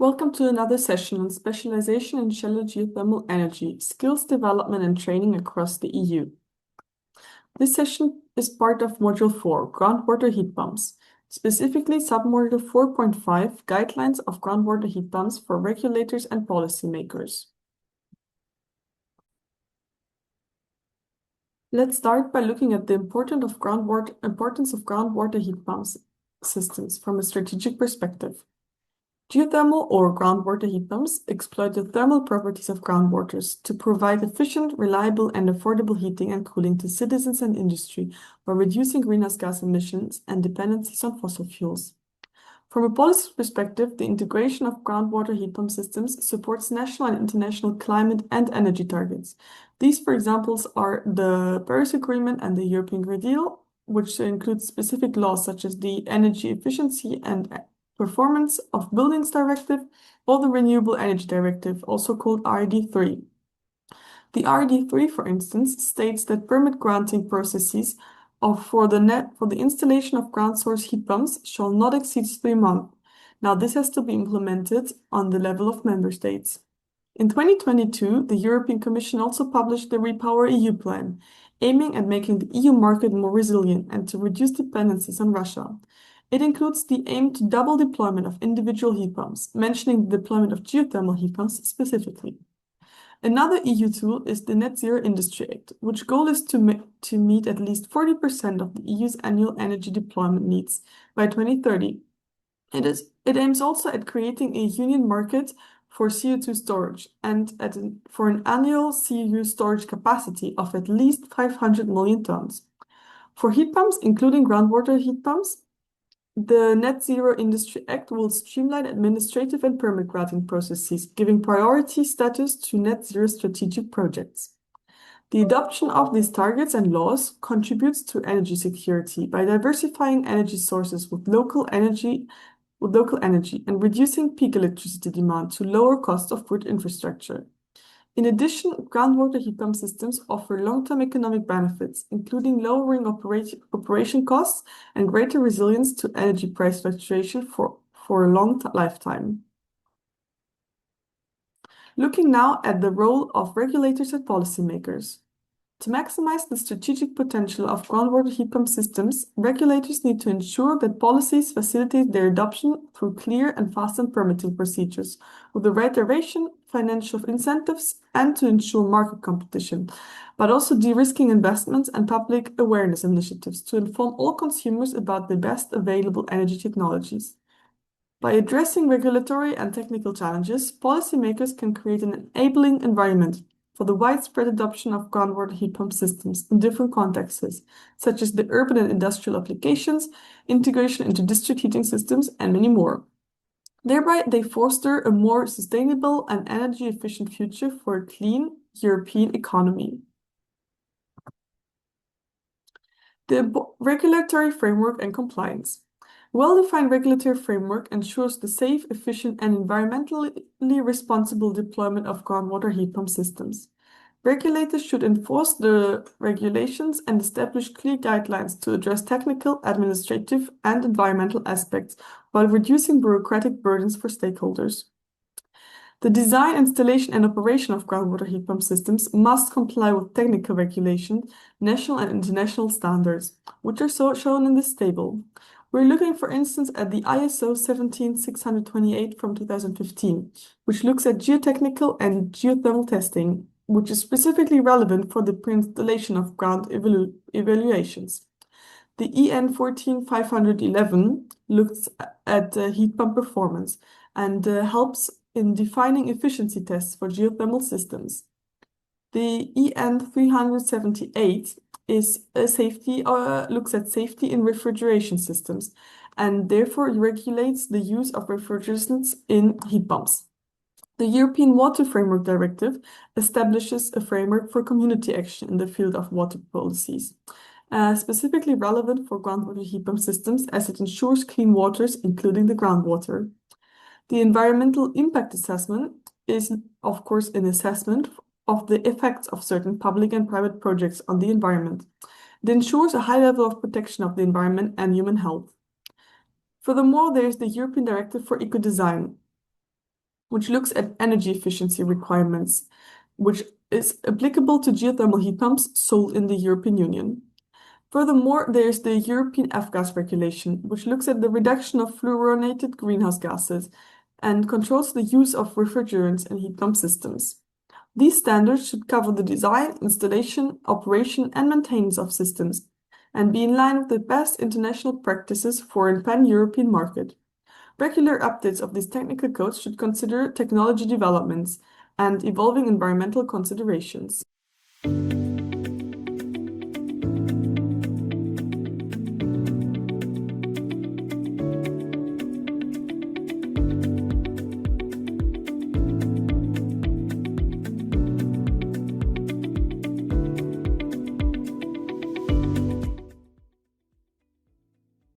Welcome to another session on specialization in shallow geothermal energy, skills development and training across the EU. This session is part of Module 4, Groundwater Heat Pumps, specifically Submodule 4.5, Guidelines of Groundwater Heat Pumps for Regulators and Policymakers. Let's start by looking at the importance of groundwater heat pumps systems from a strategic perspective. Geothermal or groundwater heat pumps exploit the thermal properties of groundwaters to provide efficient, reliable, and affordable heating and cooling to citizens and industry while reducing greenhouse gas emissions and dependencies on fossil fuels. From a policy perspective, the integration of groundwater heat pump systems supports national and international climate and energy targets. These, for examples, are the Paris Agreement and the European Green Deal, which includes specific laws such as the Energy Efficiency and Performance of Buildings Directive, or the Renewable Energy Directive, also called RED3. The RED3, for instance, states that permit granting processes for the installation of ground source heat pumps shall not exceed 3 months. Now, this has to be implemented on the level of member states. In 2022, the European Commission also published the Repower EU plan, aiming at making the EU market more resilient and to reduce dependencies on Russia. It includes the aim to double deployment of individual heat pumps, mentioning the deployment of geothermal heat pumps specifically. Another EU tool is the Net Zero Industry Act, which goal is to meet at least 40% of the EU's annual energy deployment needs by 2030. It aims also at creating a union market for CO2 storage and for an annual CO2 storage capacity of at least 500 million tons. For heat pumps, including groundwater heat pumps, the Net Zero Industry Act will streamline administrative and permit granting processes, giving priority status to net zero strategic projects. The adoption of these targets and laws contributes to energy security by diversifying energy sources with local energy and reducing peak electricity demand to lower cost of grid infrastructure. In addition, groundwater heat pump systems offer long-term economic benefits, including lowering operation costs and greater resilience to energy price fluctuation for a long lifetime. Looking now at the role of regulators and policymakers. To maximize the strategic potential of groundwater heat pump systems, regulators need to ensure that policies facilitate their adoption through clear and fastened permitting procedures, with the right duration, financial incentives, and to ensure market competition, but also de-risking investments and public awareness initiatives to inform all consumers about the best available energy technologies. By addressing regulatory and technical challenges, policymakers can create an enabling environment for the widespread adoption of groundwater heat pump systems in different contexts, such as the urban and industrial applications, integration into district heating systems, and many more. Thereby, they foster a more sustainable and energy-efficient future for a clean European economy. The regulatory framework and compliance. Well-defined regulatory framework ensures the safe, efficient, and environmentally responsible deployment of groundwater heat pump systems. Regulators should enforce the regulations and establish clear guidelines to address technical, administrative, and environmental aspects while reducing bureaucratic burdens for stakeholders. The design, installation, and operation of groundwater heat pump systems must comply with technical regulation, national and international standards, which are shown in this table. We're looking, for instance, at the ISO 17628 from 2015, which looks at geotechnical and geothermal testing, which is specifically relevant for the pre-installation of ground evaluations. The EN 14511 looks at heat pump performance and helps in defining efficiency tests for geothermal systems. The EN 378 looks at safety in refrigeration systems and therefore regulates the use of refrigerants in heat pumps. The European Water Framework Directive establishes a framework for community action in the field of water policies, specifically relevant for groundwater heat pump systems as it ensures clean waters, including the groundwater. The environmental impact assessment is, of course, an assessment of the effects of certain public and private projects on the environment. It ensures a high level of protection of the environment and human health. Furthermore, there is the European Directive for Eco-Design. which looks at energy efficiency requirements, which is applicable to geothermal heat pumps sold in the European Union. Furthermore, there is the European F-gas regulation, which looks at the reduction of fluorinated greenhouse gases and controls the use of refrigerants in heat pump systems. These standards should cover the design, installation, operation, and maintenance of systems, and be in line with the best international practices for a pan-European market. Regular updates of these technical codes should consider technology developments and evolving environmental considerations.